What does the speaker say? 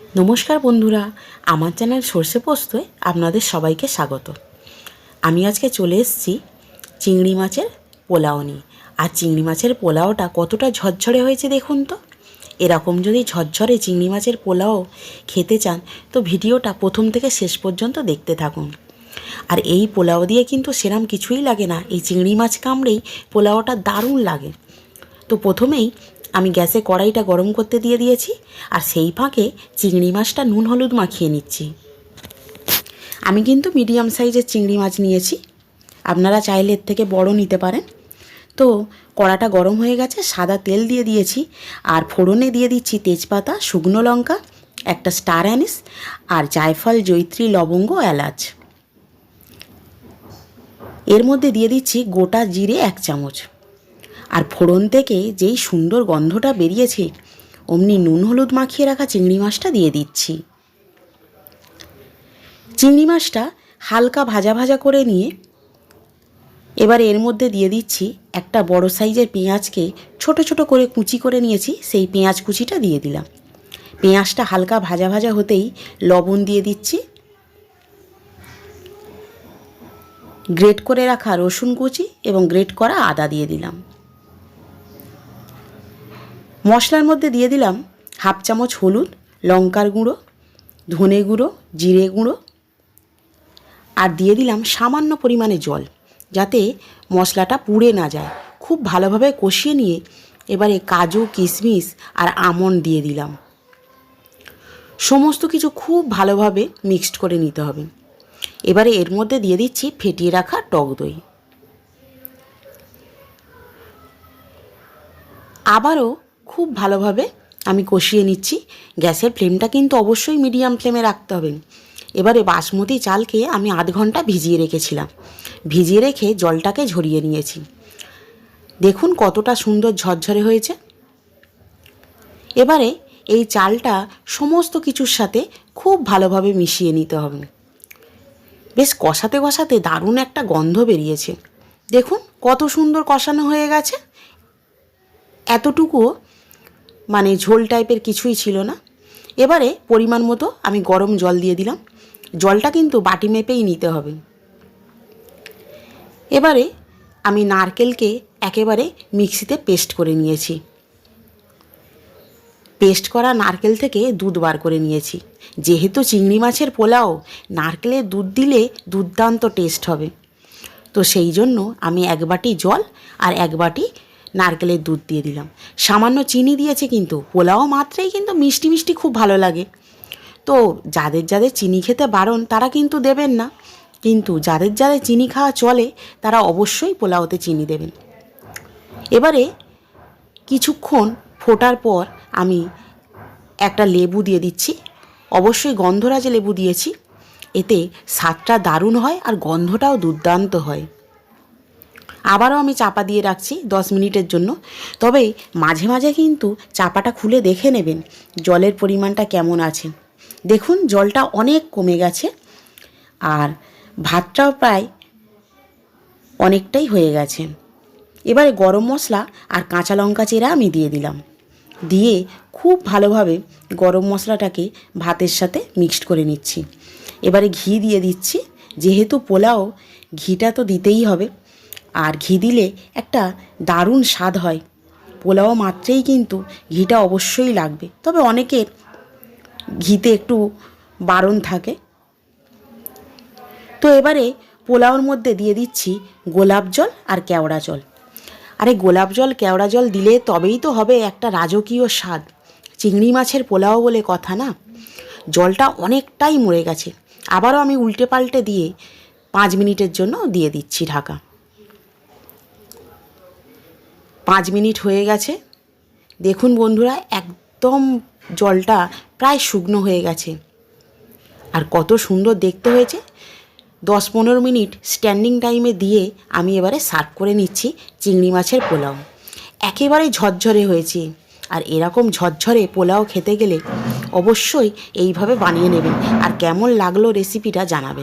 নমস্কার বন্ধুরা, আমার চ্যানেল সর্ষে পোস্তয় আপনাদের সবাইকে স্বাগত। আমি আজকে চলে এসেছি চিংড়ি মাছের পোলাও নিয়ে। আর চিংড়ি মাছের পোলাওটা কতটা ঝরঝরে হয়েছে দেখুন তো। এরকম যদি ঝরঝরে চিংড়ি মাছের পোলাও খেতে চান তো ভিডিওটা প্রথম থেকে শেষ পর্যন্ত দেখতে থাকুন। আর এই পোলাও দিয়ে কিন্তু সেরম কিছুই লাগে না, এই চিংড়ি মাছ কামড়েই পোলাওটা দারুণ লাগে। তো প্রথমেই আমি গ্যাসে কড়াইটা গরম করতে দিয়ে দিয়েছি, আর সেই ফাঁকে চিংড়ি মাছটা নুন হলুদ মাখিয়ে নিচ্ছি। আমি কিন্তু মিডিয়াম সাইজের চিংড়ি মাছ নিয়েছি, আপনারা চাইলে এর থেকে বড় নিতে পারেন। তো কড়াটা গরম হয়ে গেছে, সাদা তেল দিয়ে দিয়েছি, আর ফোড়নে দিয়ে দিচ্ছি তেজপাতা, শুকনো লঙ্কা, একটা স্টার অ্যানিস, আর জায়ফল, জয়িত্রী, লবঙ্গ, এলাচ। এর মধ্যে দিয়ে দিচ্ছি গোটা জিরে 1 চামচ। আর ফোড়ন থেকে যেই সুন্দর গন্ধটা বেরিয়েছে, অমনি নুন হলুদ মাখিয়ে রাখা চিংড়ি মাছটা দিয়ে দিচ্ছি। চিংড়ি মাছটা হালকা ভাজা ভাজা করে নিয়ে এবার এর মধ্যে দিয়ে দিচ্ছি একটা বড় সাইজের পেঁয়াজকে ছোট ছোট করে কুচি করে নিয়েছি, সেই পেঁয়াজ কুচিটা দিয়ে দিলাম। পেঁয়াজটা হালকা ভাজা ভাজা হতেই লবণ দিয়ে দিচ্ছি, গ্রেট করে রাখা রসুন কুচি এবং গ্রেট করা আদা দিয়ে দিলাম। মশলার মধ্যে দিয়ে দিলাম 1/2 চামচ হলুদ, লঙ্কার গুঁড়ো, ধনে গুঁড়ো, জিরে গুঁড়ো, আর দিয়ে দিলাম সামান্য পরিমাণে জল, যাতে মশলাটা পুড়ে না যায়। খুব ভালোভাবে কষিয়ে নিয়ে এবারে কাজু, কিশমিশ আর আমন্ড দিয়ে দিলাম। সমস্ত কিছু খুব ভালোভাবে মিক্সড করে নিতে হবে। এবারে এর মধ্যে দিয়ে দিচ্ছি ফেটিয়ে রাখা টক দই। আবারও খুব ভালোভাবে আমি কষিয়ে নিচ্ছি। গ্যাসের ফ্লেমটা কিন্তু অবশ্যই মিডিয়াম ফ্লেমে রাখতে হবে। এবারে বাসমতি চালকে আমি 1/2 ঘন্টা ভিজিয়ে রেখেছিলাম, ভিজিয়ে রেখে জলটাকে ঝরিয়ে নিয়েছি। দেখুন কতটা সুন্দর ঝরঝরে হয়েছে। এবারে এই চালটা সমস্ত কিছুর সাথে খুব ভালোভাবে মিশিয়ে নিতে হবে। বেশ কষাতে কষাতে দারুণ একটা গন্ধ বেরিয়েছে। দেখুন কত সুন্দর কষানো হয়ে গেছে। এতটুকুও মানে ঝোল টাইপের কিছুই ছিল না। এবারে পরিমাণ মতো আমি গরম জল দিয়ে দিলাম। জলটা কিন্তু বাটি মেপেই নিতে হবে। এবারে আমি নারকেলকে একেবারে মিক্সিতে পেস্ট করে নিয়েছি। পেস্ট করা নারকেল থেকে দুধ বার করে নিয়েছি। যেহেতু চিংড়ি মাছের পোলাও, নারকেলের দুধ দিলে দুর্দান্ত টেস্ট হবে। তো সেই জন্য আমি 1 বাটি জল আর 1 বাটি নারকেলের দুধ দিয়ে দিলাম। সামান্য চিনি দিয়েছি, কিন্তু পোলাও মাত্রেই কিন্তু মিষ্টি মিষ্টি খুব ভালো লাগে। তো যাদের যাদের চিনি খেতে বারণ তারা কিন্তু দেবেন না, কিন্তু যাদের যাদের চিনি খাওয়া চলে তারা অবশ্যই পোলাওতে চিনি দেবেন। এবারে কিছুক্ষণ ফোটার পর আমি একটা লেবু দিয়ে দিচ্ছি। অবশ্যই গন্ধরাজ লেবু দিয়েছি, এতে স্বাদটা দারুণ হয় আর গন্ধটাও দুর্দান্ত হয়। আবারও আমি চাপা দিয়ে রাখছি 10 মিনিটের জন্য। তবে মাঝে মাঝে কিন্তু চাপাটা খুলে দেখে নেবেন জলের পরিমাণটা কেমন আছে। দেখুন জলটা অনেক কমে গেছে, আর ভাতটাও প্রায় অনেকটাই হয়ে গেছে। এবারে গরম মশলা আর কাঁচা লঙ্কা চেরা আমি দিয়ে দিলাম। দিয়ে খুব ভালোভাবে গরম মশলাটাকে ভাতের সাথে মিক্সড করে নিচ্ছি। এবারে ঘি দিয়ে দিচ্ছি। যেহেতু পোলাও, ঘিটা তো দিতেই হবে, আর ঘি দিলে একটা দারুণ স্বাদ হয়। পোলাও মাত্রেই কিন্তু ঘিটা অবশ্যই লাগবে, তবে অনেকের ঘিতে একটু বারণ থাকে। তো এবারে পোলাওর মধ্যে দিয়ে দিচ্ছি গোলাপ জল আর কেওড়া জল। আরে গোলাপ জল, কেওড়া জল দিলে তবেই তো হবে একটা রাজকীয় স্বাদ। চিংড়ি মাছের পোলাও বলে কথা না। জলটা অনেকটাই মরে গেছে। আবারও আমি উল্টে পাল্টে দিয়ে 5 মিনিটের জন্য দিয়ে দিচ্ছি ঢাকা। 5 মিনিট হয়ে গেছে। দেখুন বন্ধুরা, একদম জলটা প্রায় শুকনো হয়ে গেছে, আর কত সুন্দর দেখতে হয়েছে। 10-15 মিনিট স্ট্যান্ডিং টাইমে দিয়ে আমি এবারে সার্ভ করে নিচ্ছি চিংড়ি মাছের পোলাও। একেবারে ঝরঝরে হয়েছে। আর এরকম ঝরঝরে পোলাও খেতে গেলে অবশ্যই এইভাবে বানিয়ে নেবেন। আর কেমন লাগলো রেসিপিটা জানাবেন।